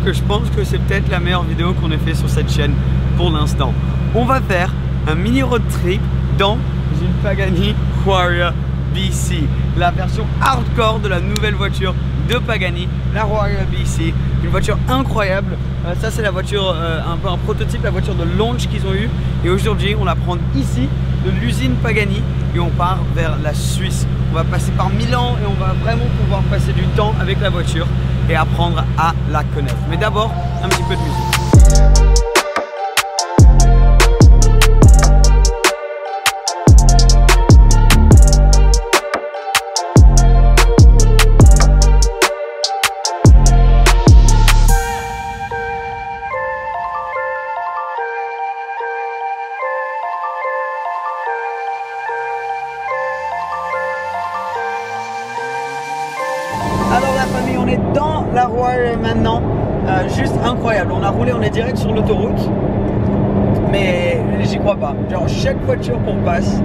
que je pense que c'est peut-être la meilleure vidéo qu'on ait fait sur cette chaîne pour l'instant. On va faire un mini road trip dans une Pagani Huayra BC, la version hardcore de la nouvelle voiture de Pagani, la Huayra BC, une voiture incroyable. Ça c'est la voiture, un peu un prototype, la voiture de launch qu'ils ont eu. Et aujourd'hui on la prend ici de l'usine Pagani et on part vers la Suisse. On va passer par Milan et on va vraiment pouvoir passer du temps avec la voiture et apprendre à la connaître. Mais d'abord un petit peu de musique. Alors la famille, on est dans la Huayra maintenant, juste incroyable. On a roulé, on est direct sur l'autoroute, mais j'y crois pas. Genre chaque voiture qu'on passe,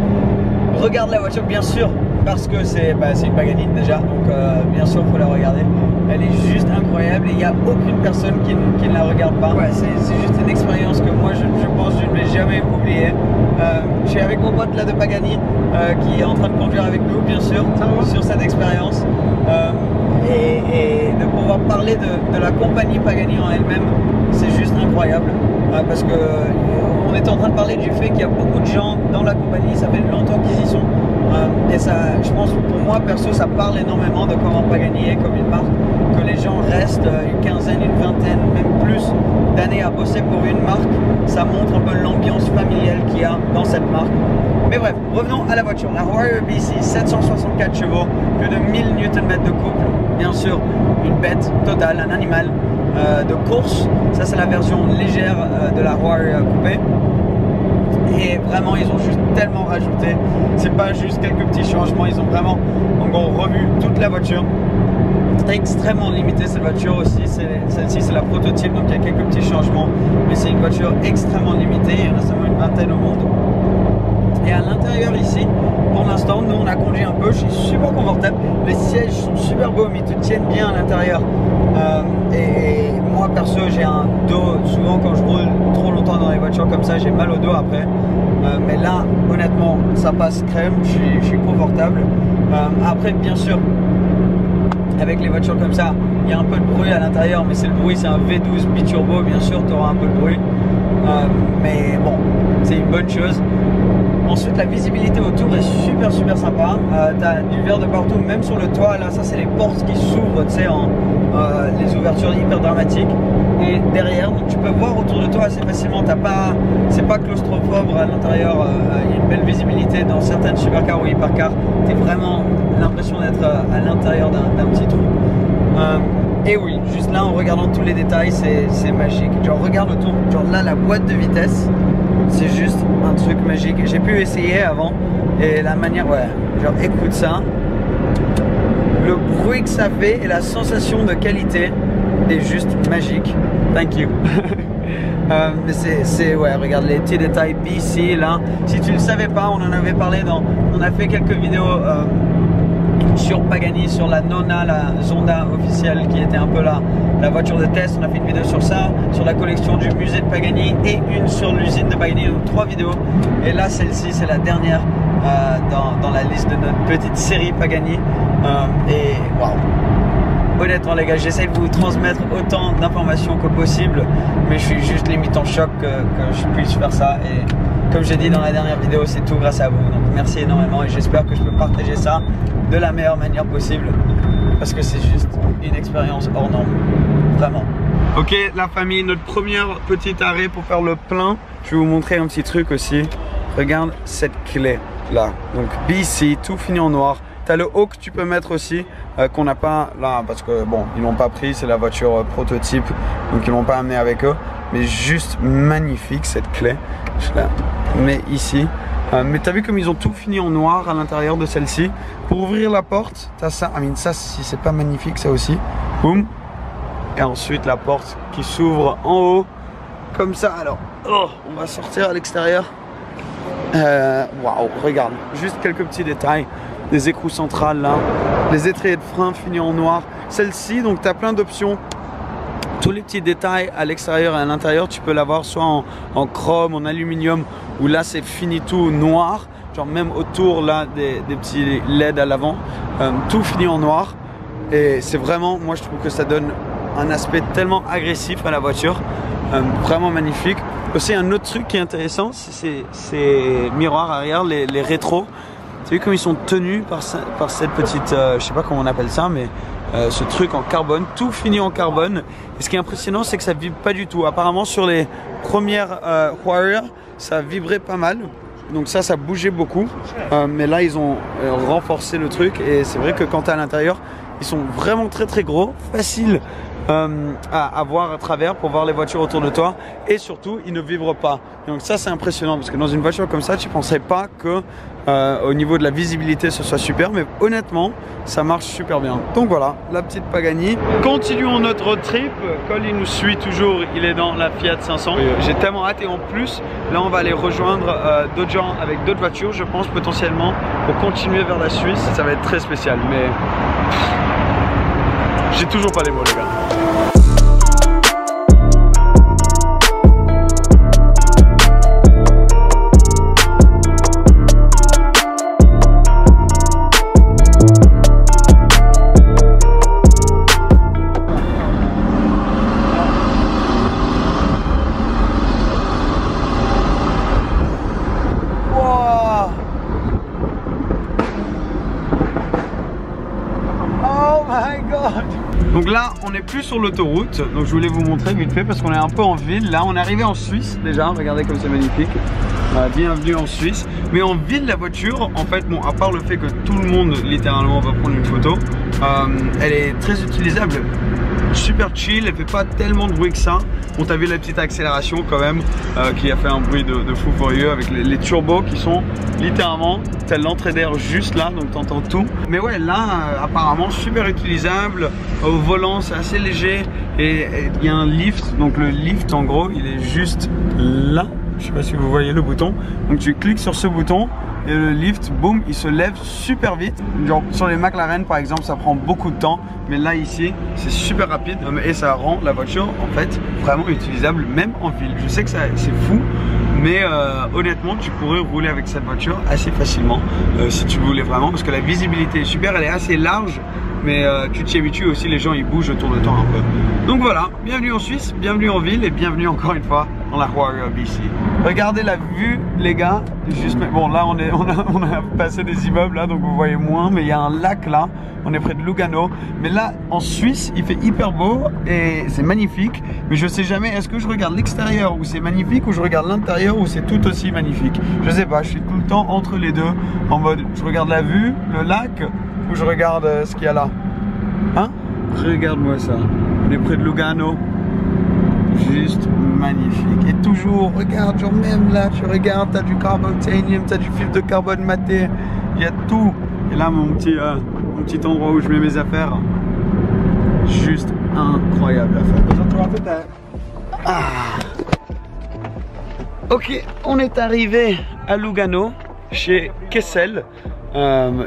regarde la voiture bien sûr, parce que c'est une Pagani déjà, donc bien sûr il faut la regarder. Elle est juste incroyable et il n'y a aucune personne qui ne la regarde pas. Ouais, c'est juste une expérience que moi je pense que je ne vais jamais oublier. Je suis avec mon pote là de Pagani qui est en train de conduire avec nous bien sûr sur cette expérience. Et de pouvoir parler de la compagnie Pagani en elle-même, c'est juste incroyable parce que on était en train de parler du fait qu'il y a beaucoup de gens dans la compagnie, ça fait longtemps qu'ils y sont et ça, je pense pour moi perso, ça parle énormément de comment Pagani est comme une marque, que les gens restent une quinzaine, une vingtaine, même plus d'années à bosser pour une marque. Ça montre un peu l'ambiance familiale qu'il y a dans cette marque. Mais bref, revenons à la voiture. La Huayra BC, 764 chevaux, plus de 1000 Nm de couple. Bien sûr, une bête totale, un animal de course. Ça, c'est la version légère de la Huayra coupée. Et vraiment, ils ont juste tellement rajouté. C'est pas juste quelques petits changements, ils ont vraiment, en gros, revu toute la voiture. Extrêmement limitée cette voiture aussi. Celle-ci, c'est la prototype, donc il y a quelques petits changements. Mais c'est une voiture extrêmement limitée. Il y en a seulement une vingtaine au monde. Et à l'intérieur ici, pour l'instant, nous on a conduit un peu, je suis super confortable, les sièges sont super beaux, mais ils te tiennent bien à l'intérieur. Et moi perso, j'ai un dos, souvent quand je roule trop longtemps dans les voitures comme ça, j'ai mal au dos après. Mais là, honnêtement, ça passe crème, je suis confortable. Après, bien sûr, avec les voitures comme ça, il y a un peu de bruit à l'intérieur, mais c'est le bruit, c'est un V12 biturbo, bien sûr, tu auras un peu de bruit. Mais bon, c'est une bonne chose. Ensuite, la visibilité autour est super sympa. Tu as du verre de partout, même sur le toit. Là, ça, c'est les portes qui s'ouvrent, tu sais, les ouvertures hyper dramatiques. Et derrière, donc, tu peux voir autour de toi assez facilement. C'est pas claustrophobe à l'intérieur. Il y a une belle visibilité dans certaines supercars ou hypercars. Tu as vraiment l'impression d'être à l'intérieur d'un petit trou. Et oui, juste là, en regardant tous les détails, c'est magique. Genre, regarde autour. Genre là, la boîte de vitesse. C'est juste un truc magique. J'ai pu essayer avant et la manière, ouais, genre écoute ça. Le bruit que ça fait et la sensation de qualité est juste magique. Thank you. Mais ouais, regarde les petits détails BC là. Si tu ne le savais pas, on en avait parlé on a fait quelques vidéos sur Pagani, sur la Nona, la Zonda officielle qui était un peu la voiture de test. On a fait une vidéo sur ça, sur la collection du musée de Pagani et une sur l'usine de Pagani, donc 3 vidéos. Et là, celle-ci, c'est la dernière dans la liste de notre petite série Pagani. Et waouh! Honnêtement les gars, j'essaie de vous transmettre autant d'informations que possible, mais je suis juste limite en choc que je puisse faire ça. Et comme j'ai dit dans la dernière vidéo, c'est tout grâce à vous. Donc merci énormément et j'espère que je peux partager ça de la meilleure manière possible parce que c'est juste une expérience hors norme, vraiment. Ok la famille, notre premier petit arrêt pour faire le plein. Je vais vous montrer un petit truc aussi. Regarde cette clé là, donc BC, tout fini en noir. Tu as le haut que tu peux mettre aussi, qu'on n'a pas là parce que bon, ils l'ont pas pris, c'est la voiture prototype, donc ils l'ont pas amené avec eux. Mais juste magnifique cette clé. Je la mets ici. Mais tu as vu comme ils ont tout fini en noir à l'intérieur de celle-ci. Pour ouvrir la porte, tu as ça. I mean, ça, si c'est pas magnifique, ça aussi. Boum. Et ensuite la porte qui s'ouvre en haut, comme ça. Alors, on va sortir à l'extérieur. Waouh, regarde, juste quelques petits détails. Les écrous centrales là, les étriers de frein finis en noir. Celle-ci, donc tu as plein d'options tous les petits détails à l'extérieur et à l'intérieur, tu peux l'avoir soit en chrome, en aluminium, ou là c'est fini tout noir, genre même autour là des petits LED à l'avant, tout fini en noir. Et c'est vraiment, moi je trouve que ça donne un aspect tellement agressif à la voiture, vraiment magnifique. Aussi un autre truc qui est intéressant, c'est ces miroirs arrière, les rétros. Tu as vu comme ils sont tenus par cette petite, je sais pas comment on appelle ça, mais ce truc en carbone, tout fini en carbone. Et ce qui est impressionnant, c'est que ça vibre pas du tout. Apparemment sur les premières Warrior, ça vibrait pas mal. Donc ça bougeait beaucoup. Mais là, ils ont renforcé le truc. Et c'est vrai que quand tu es à l'intérieur, ils sont vraiment très très gros, faciles à voir à travers pour voir les voitures autour de toi, et surtout ils ne vibrent pas. Donc ça c'est impressionnant parce que dans une voiture comme ça tu ne penserais pas que au niveau de la visibilité ce soit super, mais honnêtement ça marche super bien. Donc voilà la petite Pagani. Continuons notre road trip. Cole il nous suit toujours, il est dans la Fiat 500. J'ai tellement hâte, et en plus là on va aller rejoindre d'autres gens avec d'autres voitures, je pense potentiellement pour continuer vers la Suisse. Ça va être très spécial, mais j'ai toujours pas les mots les gars. Donc là on n'est plus sur l'autoroute, donc je voulais vous montrer vite fait parce qu'on est un peu en ville. Là on est arrivé en Suisse déjà, regardez comme c'est magnifique. Bienvenue en Suisse. Mais en ville la voiture, en fait, bon, à part le fait que tout le monde littéralement va prendre une photo, elle est très utilisable, super chill, elle fait pas tellement de bruit que ça. On t'a vu la petite accélération quand même qui a fait un bruit de fou furieux avec les turbos qui sont littéralement, t'as l'entrée d'air juste là, donc t'entends tout. Mais ouais, là apparemment super utilisable. Au volant c'est assez léger, et il y a un lift, donc le lift en gros il est juste là. Je sais pas si vous voyez le bouton, donc tu cliques sur ce bouton et le lift, boum, il se lève super vite. Genre sur les McLaren par exemple ça prend beaucoup de temps, mais là ici c'est super rapide et ça rend la voiture en fait vraiment utilisable même en ville. Je sais que c'est fou, mais honnêtement tu pourrais rouler avec cette voiture assez facilement si tu voulais vraiment, parce que la visibilité est super, elle est assez large, mais tu t'y habitues aussi, les gens ils bougent autour de toi un peu. Donc voilà, bienvenue en Suisse, bienvenue en ville, et bienvenue encore une fois dans la Warrior BC. Regardez la vue les gars, juste, bon là on a passé des immeubles là, donc vous voyez moins, mais il y a un lac là, on est près de Lugano. Mais là en Suisse il fait hyper beau et c'est magnifique, mais je sais jamais, est-ce que je regarde l'extérieur où c'est magnifique, ou je regarde l'intérieur où c'est tout aussi magnifique. Je sais pas, je suis tout le temps entre les deux, en mode je regarde la vue, le lac, ou je regarde ce qu'il y a là. Hein? Regarde-moi ça, on est près de Lugano. Juste magnifique. Et toujours, regarde, genre même là, tu regardes, t'as du carbotanium, t'as du fil de carbone maté, il y a tout. Et là, mon petit endroit où je mets mes affaires, juste incroyable à faire. Ah. Ok, on est arrivé à Lugano, chez Kessel.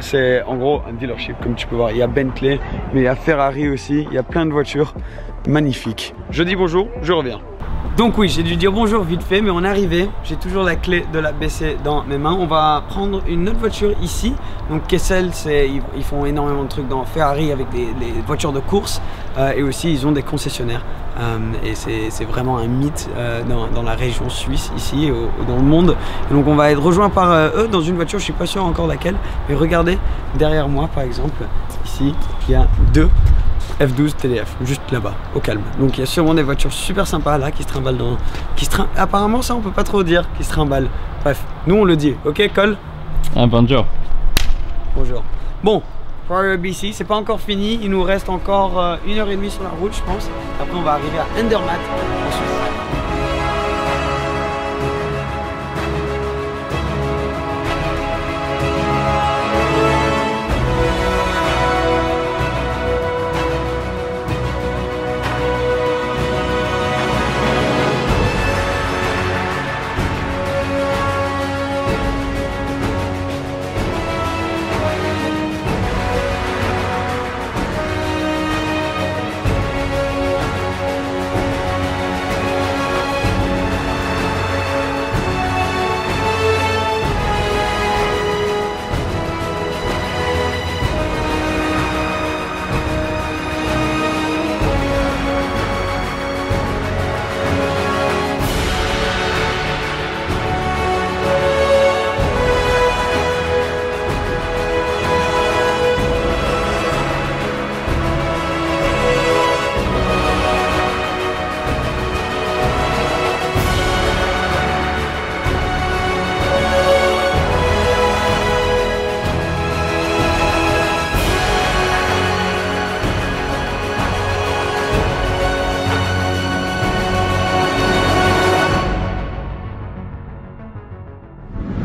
C'est en gros un dealership, comme tu peux voir. Il y a Bentley, mais il y a Ferrari aussi, il y a plein de voitures magnifiques. Je dis bonjour, je reviens. Donc oui, j'ai dû dire bonjour vite fait, mais on est arrivé. J'ai toujours la clé de la BC dans mes mains. On va prendre une autre voiture ici. Donc Kessel, ils font énormément de trucs dans Ferrari avec les voitures de course, et aussi ils ont des concessionnaires. Et c'est vraiment un mythe dans la région suisse ici, dans le monde. Et donc on va être rejoint par eux dans une voiture, je suis pas sûr encore laquelle, mais regardez derrière moi par exemple, ici il y a deux F12 TDF juste là-bas au calme. Donc il y a sûrement des voitures super sympas là qui se trimballent apparemment ça on peut pas trop dire, qui se trimballent. Bref, nous on le dit, ok Cole? Bonjour. Bonjour. Bon, Warrior BC, c'est pas encore fini, il nous reste encore 1h30 sur la route je pense. Après on va arriver à Andermatt en Suisse.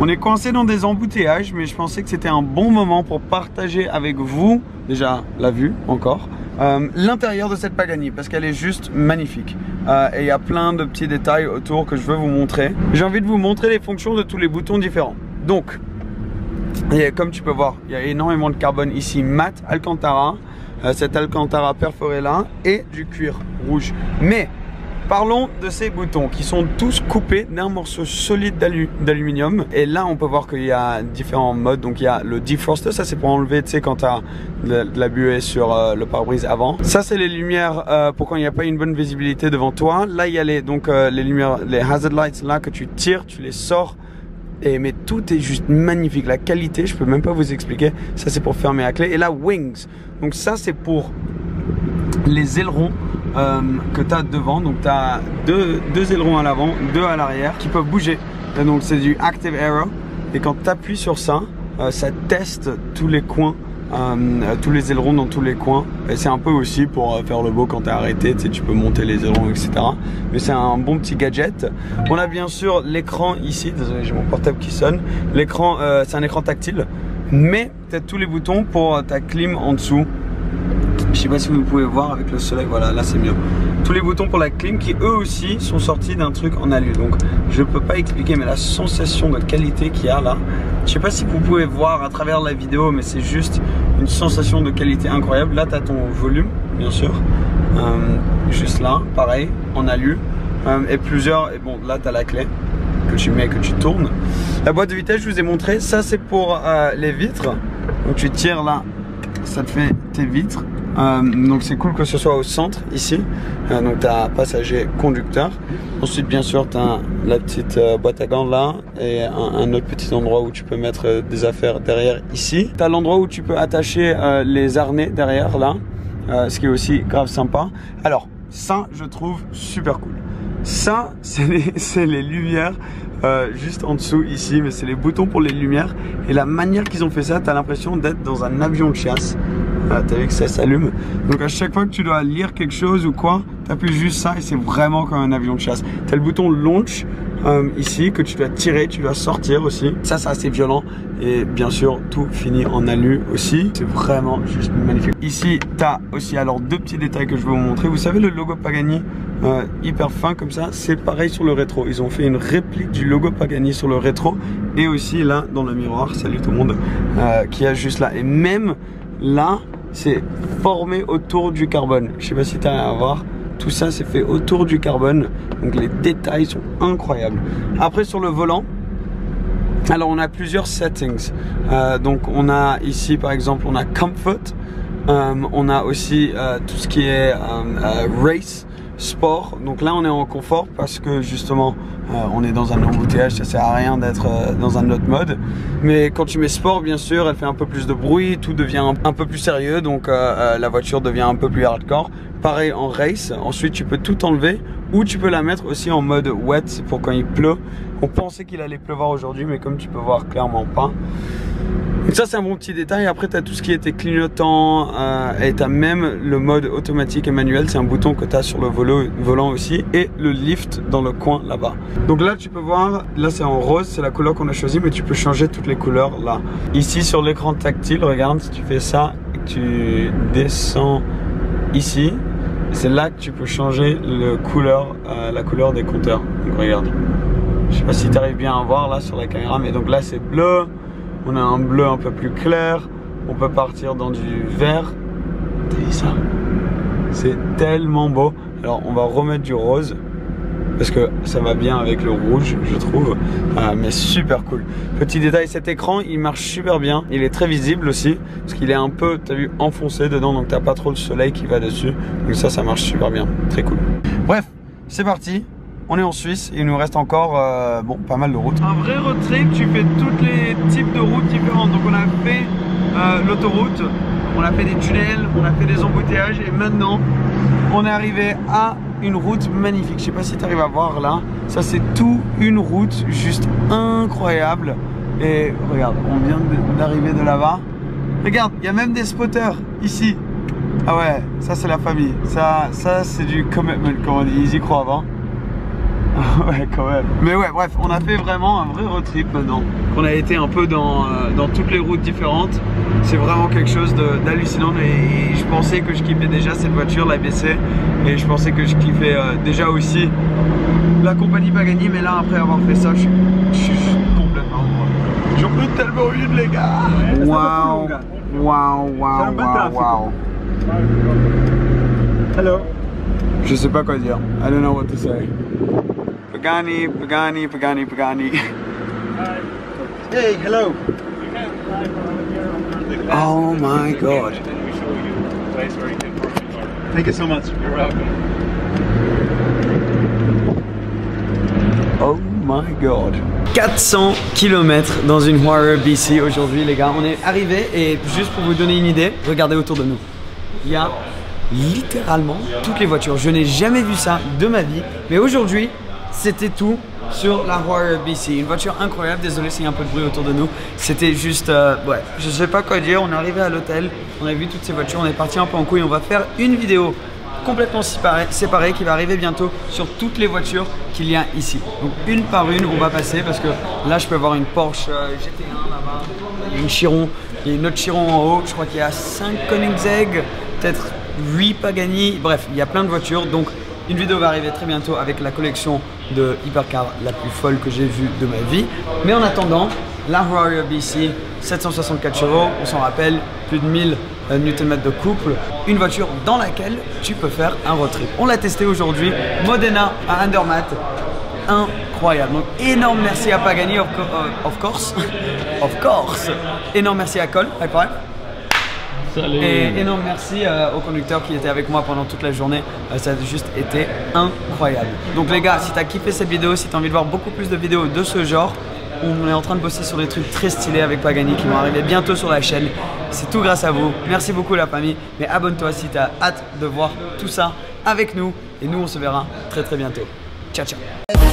On est coincé dans des embouteillages, mais je pensais que c'était un bon moment pour partager avec vous, déjà la vue encore, l'intérieur de cette Pagani parce qu'elle est juste magnifique. Et il y a plein de petits détails autour que je veux vous montrer. J'ai envie de vous montrer les fonctions de tous les boutons différents. Donc, et comme tu peux voir, il y a énormément de carbone ici, mat, Alcantara, cet Alcantara perforé là et du cuir rouge. Mais parlons de ces boutons qui sont tous coupés d'un morceau solide d'aluminium. Et là, on peut voir qu'il y a différents modes. Donc, il y a le defroster, ça c'est pour enlever, tu sais, quand tu as de la buée sur le pare-brise avant. Ça, c'est les lumières pour quand il n'y a pas une bonne visibilité devant toi. Là, il y a les lumières, les hazard lights là que tu tires, tu les sors. Mais tout est juste magnifique. La qualité, je peux même pas vous expliquer. Ça, c'est pour fermer à clé. Et là, wings. Donc, ça, c'est pour les ailerons que tu as devant. Donc tu as deux ailerons à l'avant, deux à l'arrière qui peuvent bouger. Et donc c'est du Active Aero. Et quand tu appuies sur ça, ça teste tous les coins, tous les ailerons dans tous les coins. Et c'est un peu aussi pour faire le beau quand tu es arrêté, tu sais, tu peux monter les ailerons, etc. Mais c'est un bon petit gadget. On a bien sûr l'écran ici. Désolé, j'ai mon portable qui sonne. L'écran, c'est un écran tactile. Mais tu as tous les boutons pour ta clim en dessous. Je sais pas si vous pouvez voir avec le soleil, voilà, là c'est mieux. Tous les boutons pour la clim qui eux aussi sont sortis d'un truc en alu. Donc je peux pas expliquer, mais la sensation de qualité qu'il y a là, je sais pas si vous pouvez voir à travers la vidéo, mais c'est juste une sensation de qualité incroyable. Là tu as ton volume, bien sûr, juste là, pareil, en alu, et plusieurs, et bon là tu as la clé que tu mets, que tu tournes. La boîte de vitesse, je vous ai montré, ça c'est pour les vitres. Donc tu tires là, ça te fait tes vitres. Donc c'est cool que ce soit au centre ici. Donc tu as passager conducteur. Ensuite bien sûr tu as la petite boîte à gants là. Et un autre petit endroit où tu peux mettre des affaires derrière ici. Tu as l'endroit où tu peux attacher les harnais derrière là. Ce qui est aussi grave sympa. Alors ça je trouve super cool. Ça c'est les lumières juste en dessous ici. Mais c'est les boutons pour les lumières. Et la manière qu'ils ont fait ça, tu as l'impression d'être dans un avion de chasse. T'as vu que ça s'allume. Donc à chaque fois que tu dois lire quelque chose ou quoi, tu appuies juste ça et c'est vraiment comme un avion de chasse. Tu as le bouton launch ici que tu dois tirer, tu dois sortir aussi. Ça c'est assez violent. Et bien sûr tout finit en alu aussi. C'est vraiment juste magnifique. Ici tu as aussi alors deux petits détails que je vais vous montrer. Vous savez le logo Pagani hyper fin comme ça, c'est pareil sur le rétro. Ils ont fait une réplique du logo Pagani sur le rétro. Et aussi là dans le miroir, salut tout le monde, qui a juste là. Et même là c'est formé autour du carbone. Je sais pas si tu as à voir. Tout ça c'est fait autour du carbone. Donc les détails sont incroyables. Après sur le volant, alors on a plusieurs settings. Donc on a ici par exemple on a Comfort. On a aussi tout ce qui est Race, Sport. Donc là on est en confort parce que justement on est dans un embouteillage, ça sert à rien d'être dans un autre mode. Mais quand tu mets sport, bien sûr, elle fait un peu plus de bruit, tout devient un peu plus sérieux, donc la voiture devient un peu plus hardcore. Pareil en race, ensuite tu peux tout enlever ou tu peux la mettre aussi en mode wet, c'est pour quand il pleut. On pensait qu'il allait pleuvoir aujourd'hui, mais comme tu peux voir, clairement pas. Donc ça c'est un bon petit détail. Après tu as tout ce qui était clignotant et tu as même le mode automatique et manuel. C'est un bouton que tu as sur le volant aussi. Et le lift dans le coin là-bas. Donc là tu peux voir, là c'est en rose, c'est la couleur qu'on a choisie. Mais tu peux changer toutes les couleurs là. Ici sur l'écran tactile, regarde, si tu fais ça et que tu descends ici, c'est là que tu peux changer la couleur des compteurs. Donc regarde, je sais pas si tu arrives bien à voir là sur la caméra, mais donc là c'est bleu. On a un bleu un peu plus clair. On peut partir dans du vert. T'as vu ça? C'est tellement beau. Alors on va remettre du rose parce que ça va bien avec le rouge, je trouve. Mais super cool. Petit détail, cet écran il marche super bien. Il est très visible aussi parce qu'il est un peu, t'as vu, enfoncé dedans. Donc t'as pas trop le soleil qui va dessus. Donc ça marche super bien. Très cool. Bref, c'est parti. On est en Suisse et il nous reste encore bon, pas mal de routes. Un vrai road trip, tu fais tous les types de routes différentes. Donc on a fait l'autoroute, on a fait des tunnels, on a fait des embouteillages et maintenant on est arrivé à une route magnifique. Je sais pas si tu arrives à voir là. Ça c'est tout une route juste incroyable. Et regarde, on vient d'arriver de là-bas. Regarde, il y a même des spotters ici. Ah ouais, ça c'est la famille. Ça c'est du commitment comme on dit, ils y croient avant. Ouais, quand même. Mais ouais, bref, on a fait vraiment un vrai road trip maintenant. On a été un peu dans toutes les routes différentes. C'est vraiment quelque chose d'hallucinant. Et je pensais que je kiffais déjà cette voiture, la BC. Et je pensais que je kiffais déjà aussi la compagnie Pagani. Mais là, après avoir fait ça, je suis complètement... J'en peux tellement une, les gars. Waouh, waouh, waouh, waouh, waouh. Hello. Je sais pas quoi dire. I don't know what to say. Pagani, Pagani, Pagani, Pagani. Hey, hello. Oh my god. Thank you so much. You're welcome. Oh my god. 400 km dans une Warrior BC aujourd'hui, les gars. On est arrivé et juste pour vous donner une idée, regardez autour de nous. Il y a littéralement toutes les voitures. Je n'ai jamais vu ça de ma vie, mais aujourd'hui c'était tout sur la Warrior BC. Une voiture incroyable. Désolé s'il y a un peu de bruit autour de nous. C'était juste ouais, je sais pas quoi dire. On est arrivé à l'hôtel, on a vu toutes ces voitures, on est parti un peu en couille. On va faire une vidéo complètement séparée qui va arriver bientôt sur toutes les voitures qu'il y a ici. Donc une par une on va passer, parce que là je peux voir une Porsche GT1 là-bas, il y a une Chiron, il y a une autre Chiron en haut, je crois qu'il y a 5 Koenigsegg, peut-être 8 Pagani, bref, il y a plein de voitures. Donc une vidéo va arriver très bientôt avec la collection de hypercars la plus folle que j'ai vue de ma vie. Mais en attendant, la Warrior BC, 764 chevaux, on s'en rappelle, plus de 1000 Nm de couple, une voiture dans laquelle tu peux faire un road trip. On l'a testé aujourd'hui, Modena à Andermatt, incroyable. Donc énorme merci à Pagani, of course, énorme merci à Cole, high five. Salut. Et énorme merci au conducteur qui était avec moi pendant toute la journée. Ça a juste été incroyable. Donc les gars, si tu as kiffé cette vidéo, si tu as envie de voir beaucoup plus de vidéos de ce genre, on est en train de bosser sur des trucs très stylés avec Pagani qui vont arriver bientôt sur la chaîne. C'est tout grâce à vous. Merci beaucoup la famille. Mais abonne-toi si tu as hâte de voir tout ça avec nous. Et nous, on se verra très très bientôt. Ciao, ciao.